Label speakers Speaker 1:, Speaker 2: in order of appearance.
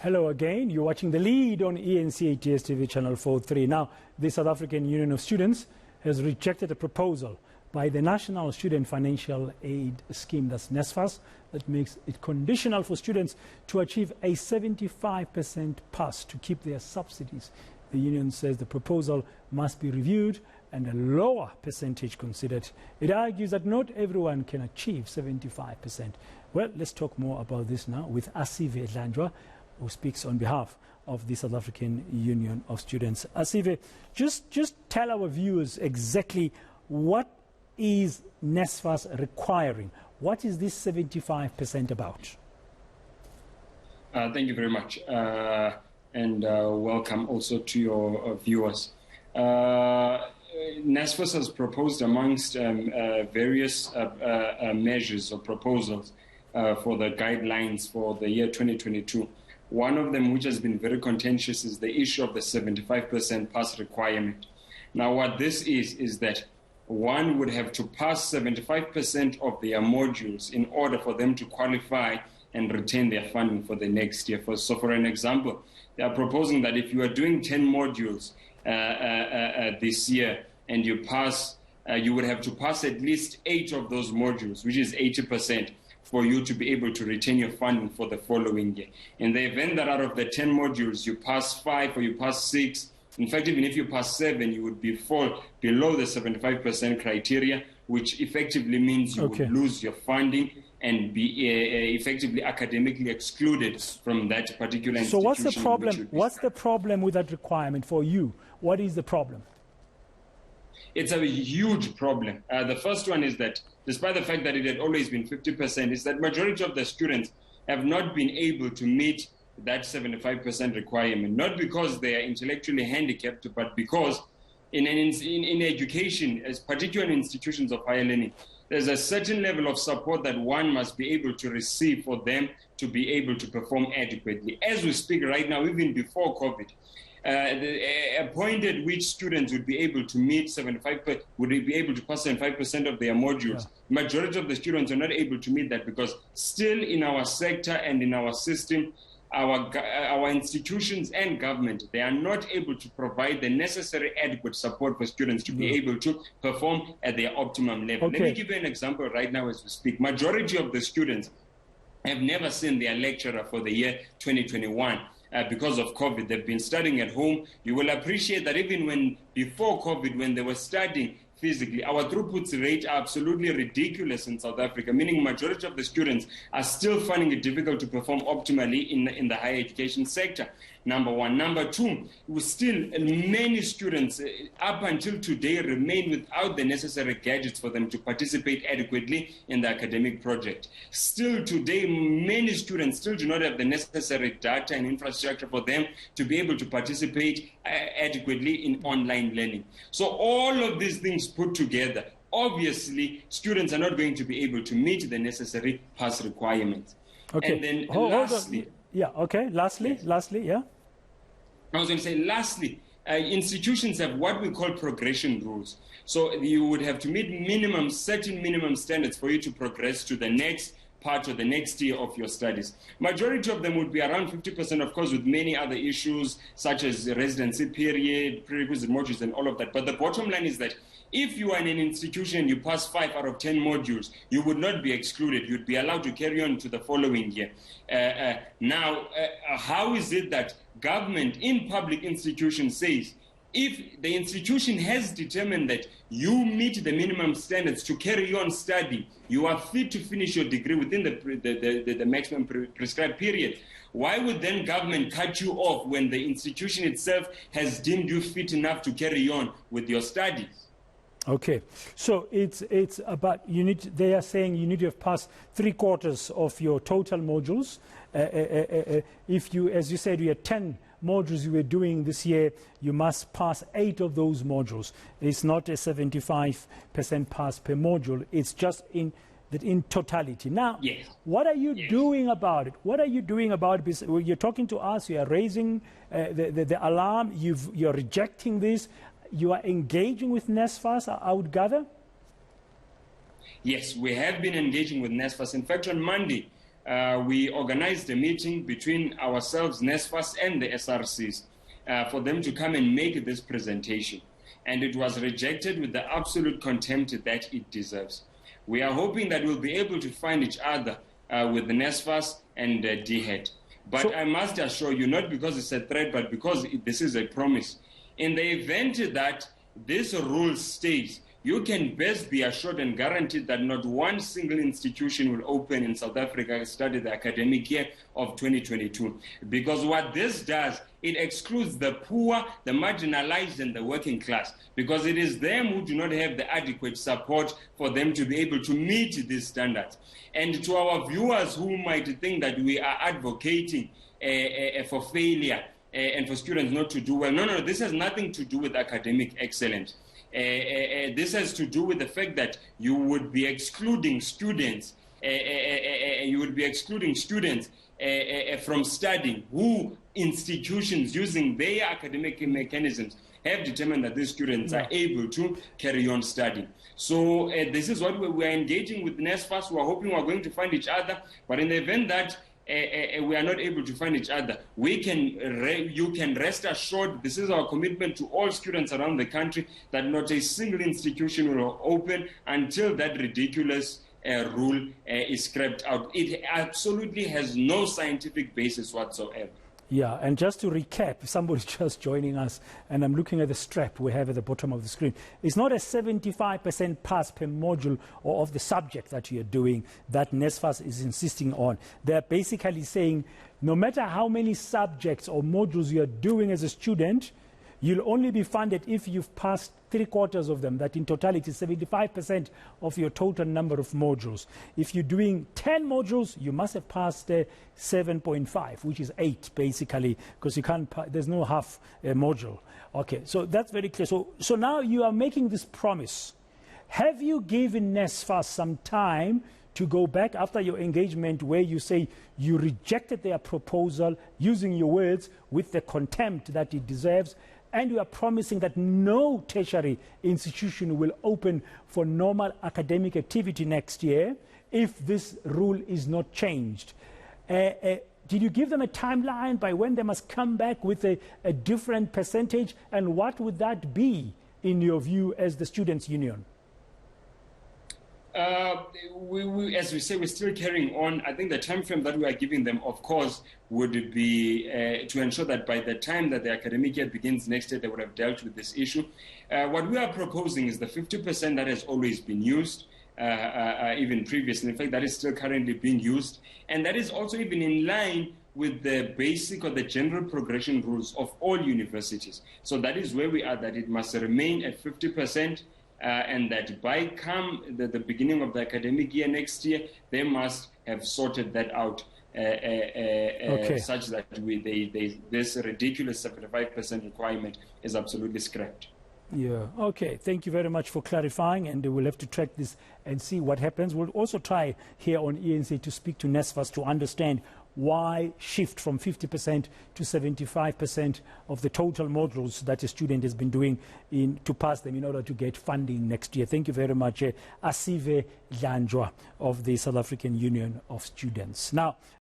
Speaker 1: Hello again. You're watching The Lead on eNCA TSTV channel 43. Now, the South African Union of Students has rejected a proposal by the National Student Financial Aid Scheme, that's NSFAS, that makes it conditional for students to achieve a 75% pass to keep their subsidies. The union says the proposal must be reviewed and a lower percentage considered. It argues that not everyone can achieve 75%. Well, let's talk more about this now with Asive Dlanjwa, who speaks on behalf of the South African Union of Students. Asive, just tell our viewers exactly what is NSFAS requiring. What is this 75% about?
Speaker 2: Thank you very much, and welcome also to your viewers. NSFAS has proposed amongst various measures or proposals for the guidelines for the year 2022. One of them, which has been very contentious, is the issue of the 75% pass requirement. Now, what this is that one would have to pass 75% of their modules in order for them to qualify and retain their funding for the next year. So for an example, they are proposing that if you are doing 10 modules this year and you pass, you would have to pass at least 8 of those modules, which is 80%. For you to be able to retain your funding for the following year. In the event that out of the 10 modules you pass 5 or you pass 6, in fact, even if you pass 7, you would fall below the 75% criteria, which effectively means you would lose your funding and be effectively academically excluded from that particular institution.
Speaker 1: So what's the problem? What's the problem with that requirement for you? What is the problem?
Speaker 2: It's a huge problem. The first one is that despite the fact that it had always been 50%, is that majority of the students have not been able to meet that 75% requirement, not because they are intellectually handicapped, but because in education, as particularly in institutions of higher learning, there's a certain level of support that one must be able to receive for them to be able to perform adequately. As we speak right now, even before COVID, a point at which students would be able to meet 75%, would be able to pass 75% of their modules. Yeah. Majority of the students are not able to meet that because still in our sector and in our system, our institutions and government, they are not able to provide the necessary adequate support for students to be able to perform at their optimum level. Let me give you an example right now as we speak. Majority of the students have never seen their lecturer for the year 2021. Because of COVID, they've been studying at home. You will appreciate that even before COVID, when they were studying physically, our throughput rate are absolutely ridiculous in South Africa, meaning majority of the students are still finding it difficult to perform optimally in the higher education sector. Number one. Number two, many students up until today remain without the necessary gadgets for them to participate adequately in the academic project. Still today, many students still do not have the necessary data and infrastructure for them to be able to participate adequately in online learning. So all of these things put together, obviously, students are not going to be able to meet the necessary pass requirements.
Speaker 1: Okay.
Speaker 2: And then lastly...
Speaker 1: Lastly, yeah.
Speaker 2: I was going to say, lastly, institutions have what we call progression rules. So you would have to meet certain minimum standards for you to progress to the next part or the next year of your studies. Majority of them would be around 50%, of course, with many other issues such as residency period, prerequisite modules, and all of that. But the bottom line is that if you are in an institution and you pass 5 out of 10 modules, you would not be excluded. You'd be allowed to carry on to the following year. Now, how is it that government in public institutions says, if the institution has determined that you meet the minimum standards to carry on study, you are fit to finish your degree within the maximum prescribed period, why would then government cut you off when the institution itself has deemed you fit enough to carry on with your studies?
Speaker 1: Okay, so it's about they are saying you need to have passed 3/4 of your total modules. If you, as you said, you had 10 modules you were doing this year, you must pass 8 of those modules. It's not a 75% pass per module. It's just in totality. Now, what are you doing about it? What are you doing about it? You're talking to us. You are raising the alarm. You're rejecting this. You are engaging with NSFAS, I would gather?
Speaker 2: Yes, we have been engaging with NSFAS. In fact, on Monday, we organized a meeting between ourselves, NSFAS, and the SRCs for them to come and make this presentation. And it was rejected with the absolute contempt that it deserves. We are hoping that we'll be able to find each other with the NSFAS and DHET. But I must assure you, not because it's a threat, but because this is a promise. In the event that this rule stays, you can best be assured and guaranteed that not one single institution will open in South Africa starting the academic year of 2022. Because what this does, it excludes the poor, the marginalized, and the working class. Because it is them who do not have the adequate support for them to be able to meet these standards. And to our viewers who might think that we are advocating for failure and for students not to do well, no, this has nothing to do with academic excellence. This has to do with the fact that you would be excluding students. From studying, who institutions using their academic mechanisms have determined that these students are able to carry on studying. So this is what we are engaging with NSFAS. We are hoping we are going to find each other. But in the event that we are not able to find each other, you can rest assured, this is our commitment to all students around the country, that not a single institution will open until that ridiculous rule is scrapped out. It absolutely has no scientific basis whatsoever.
Speaker 1: Yeah, and just to recap, if somebody's just joining us, and I'm looking at the strap we have at the bottom of the screen, it's not a 75% pass per module or of the subject that you're doing that NSFAS is insisting on. They're basically saying no matter how many subjects or modules you're doing as a student, you'll only be funded if you've passed 3/4 of them, that in totality 75% of your total number of modules. If you're doing 10 modules, you must have passed 7.5, which is 8 basically, because you can't, there's no half module. Okay, so that's very clear. So now you are making this promise. Have you given NSFAS some time to go back after your engagement where you say you rejected their proposal, using your words, with the contempt that it deserves, and you are promising that no tertiary institution will open for normal academic activity next year if this rule is not changed? Did you give them a timeline by when they must come back with a different percentage? And what would that be, in your view, as the Students' Union?
Speaker 2: As we say, we're still carrying on. I think the time frame that we are giving them, of course, would be to ensure that by the time that the academic year begins next year, they would have dealt with this issue. What we are proposing is the 50% that has always been used, even previously. In fact, that is still currently being used. And that is also even in line with the basic or the general progression rules of all universities. So that is where we are, that it must remain at 50%. And that by the beginning of the academic year next year, they must have sorted that out such that this ridiculous 75% requirement is absolutely scrapped.
Speaker 1: Yeah, okay. Thank you very much for clarifying, and we'll have to track this and see what happens. We'll also try here on eNCA to speak to NSFAS to understand why shift from 50% to 75% of the total modules that a student has been doing to pass them in order to get funding next year. Thank you very much, Asive Dlanjwa of the South African Union of Students. Now,